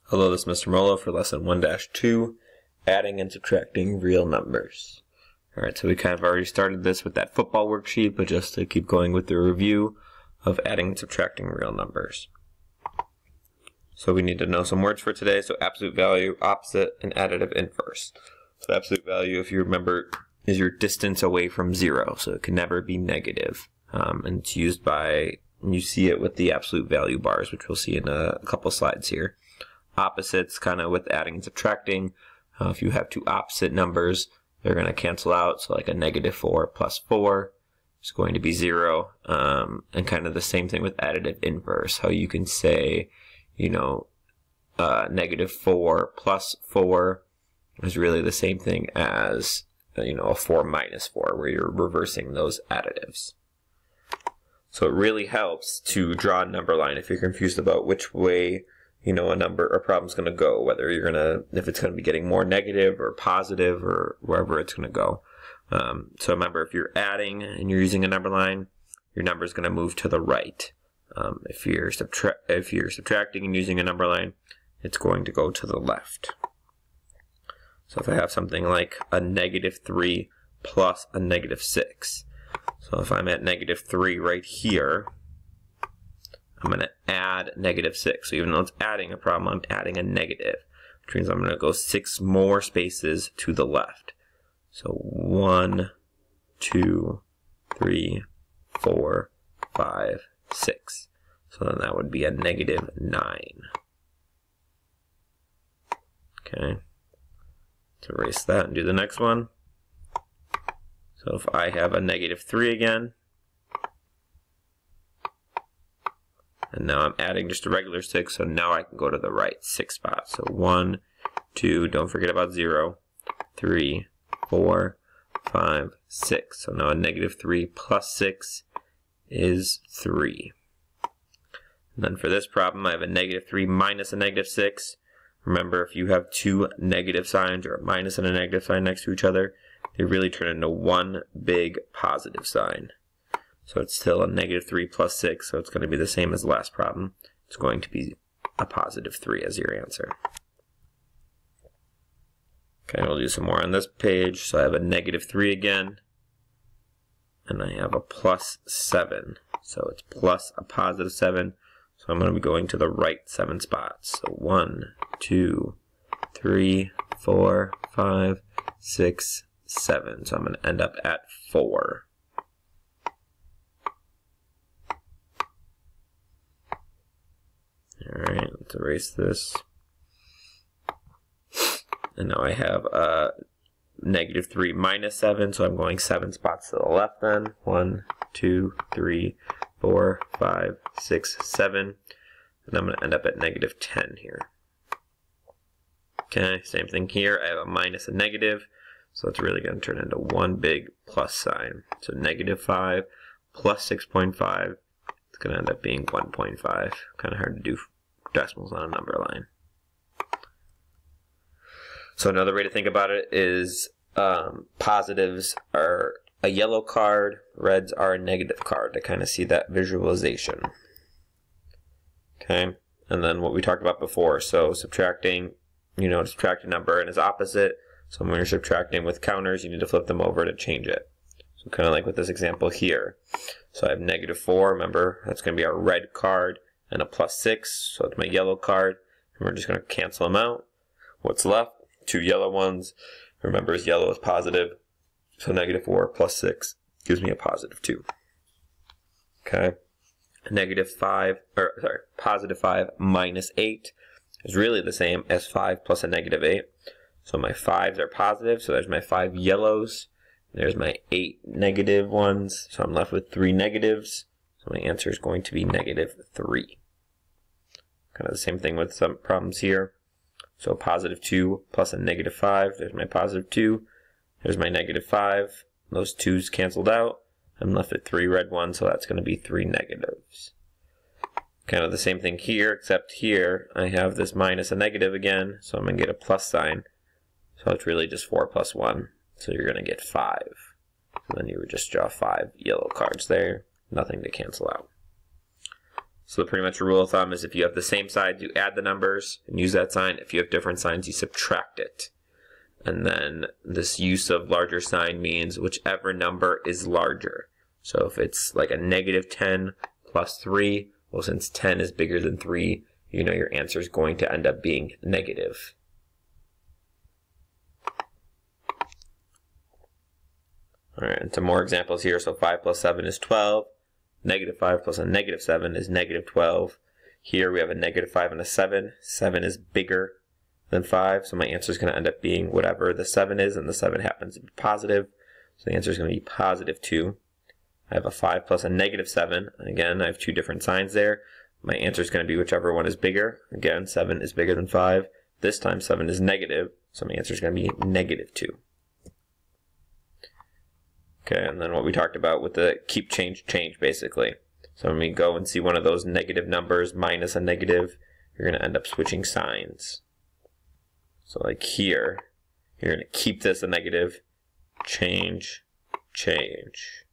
Hello, this is Mr. Molo for lesson 1-2, adding and subtracting real numbers. Alright, so we kind of already started this with that football worksheet, but just to keep going with the review of adding and subtracting real numbers. So we need to know some words for today. So absolute value, opposite, and additive inverse. So absolute value, if you remember, is your distance away from zero, so it can never be negative. And it's used by, you see it with the absolute value bars, which we'll see in a couple slides here. Opposites, kind of with adding and subtracting. If you have two opposite numbers, they're going to cancel out. So like a -4 plus 4 is going to be 0. And kind of the same thing with additive inverse. How you can say, you know, -4 plus 4 is really the same thing as, you know, a 4 minus 4, where you're reversing those additives. So it really helps to draw a number line if you're confused about which way, you know, a number or problem's going to go, whether you're going to, if it's going to be getting more negative or positive or wherever it's going to go. So remember, if you're adding and you're using a number line, your number is going to move to the right. If you're subtracting and using a number line, it's going to go to the left. So if I have something like a -3 plus a -6, so if I'm at -3 right here, I'm going to add -6. So even though it's adding a problem, I'm adding a negative, which means I'm going to go 6 more spaces to the left. So 1, 2, 3, 4, 5, 6. So then that would be a -9. Okay. Let's erase that and do the next one. So if I have a -3 again, and now I'm adding just a regular 6, so now I can go to the right 6 spot. So 1, 2, don't forget about 0, 3, 4, 5, 6. So now a -3 plus 6 is 3. And then for this problem, I have a -3 minus a -6. Remember, if you have two negative signs, or a minus and a negative sign next to each other, they really turn into one big positive sign. So it's still a -3 plus 6, so it's going to be the same as the last problem. It's going to be a +3 as your answer. Okay, we'll do some more on this page. So I have a -3 again, and I have a +7. So it's plus a +7. So I'm going to be going to the right 7 spots. So 1, 2, 3, 4, 5, 6, 7. So I'm going to end up at 4. Alright, let's erase this. And now I have a -3 minus 7, so I'm going 7 spots to the left then. 1, 2, 3, 4, 5, 6, 7. And I'm going to end up at -10 here. Okay, same thing here. I have a minus and negative, so it's really going to turn into one big plus sign. So -5 plus 6.5, it's going to end up being 1.5. Kind of hard to do decimals on a number line. So another way to think about it is positives are a yellow card, reds are a negative card, to kind of see that visualization. Okay, and then what we talked about before, so subtracting, you know, subtract a number and its opposite. So when you're subtracting with counters, you need to flip them over to change it. So kind of like with this example here. So I have -4, remember, that's going to be our red card, and a +6, so it's my yellow card, and we're just going to cancel them out. What's left? 2 yellow ones. Remember, yellow is positive, so -4 plus 6 gives me a +2. Okay, +5 minus 8 is really the same as 5 plus a -8. So my 5s are positive, so there's my 5 yellows. There's my 8 negative ones, so I'm left with 3 negatives. So my answer is going to be -3. Kind of the same thing with some problems here. So +2 plus a -5, there's my +2. There's my -5. Those 2's canceled out. I'm left with 3 red ones, so that's going to be 3 negatives. Kind of the same thing here, except here I have this minus a negative again, so I'm going to get a plus sign. So it's really just 4 plus 1, so you're going to get 5. And then you would just draw 5 yellow cards there, nothing to cancel out. So pretty much a rule of thumb is if you have the same sides, you add the numbers and use that sign. If you have different signs, you subtract it. And then this use of larger sign means whichever number is larger. So if it's like a negative 10 plus 3, well, since 10 is bigger than 3, you know your answer is going to end up being negative. All right, and some more examples here. So 5 plus 7 is 12. Negative 5 plus a negative 7 is negative 12. Here we have a negative 5 and a 7. 7 is bigger than 5, so my answer is going to end up being whatever the 7 is, and the 7 happens to be positive. So the answer is going to be positive 2. I have a 5 plus a negative 7. Again, I have two different signs there. My answer is going to be whichever one is bigger. Again, 7 is bigger than 5. This time 7 is negative, so my answer is going to be negative 2. Okay, and then what we talked about with the keep, change, change, basically. So when we go and see one of those negative numbers minus a negative, you're going to end up switching signs. So like here, you're going to keep this a negative, change, change.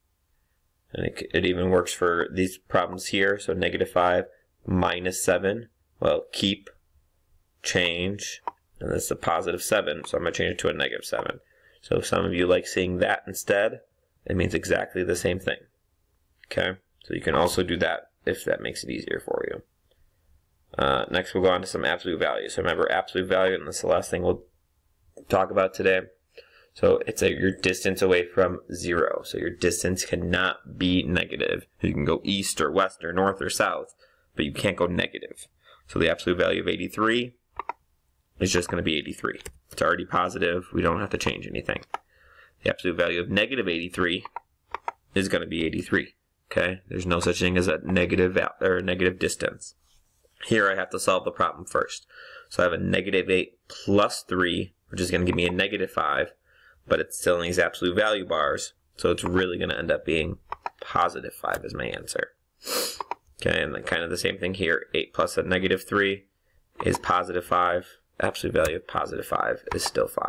And it even works for these problems here. So negative 5 minus 7, well, keep, change, and this is a positive 7, so I'm going to change it to a negative 7. So if some of you like seeing that instead, it means exactly the same thing. Okay, so you can also do that if that makes it easier for you. Next we'll go on to some absolute values. So remember absolute value, and this is the last thing we'll talk about today. So it's your distance away from 0. So your distance cannot be negative. You can go east or west or north or south, but you can't go negative. So the absolute value of 83 is just going to be 83. It's already positive. We don't have to change anything. The absolute value of negative 83 is going to be 83. Okay, there's no such thing as a negative distance. Here I have to solve the problem first. So I have a negative 8 plus 3, which is going to give me a negative 5, but it's still in these absolute value bars, so it's really going to end up being positive 5 is my answer. Okay, and then kind of the same thing here. 8 plus a negative 3 is positive 5. Absolute value of positive 5 is still 5.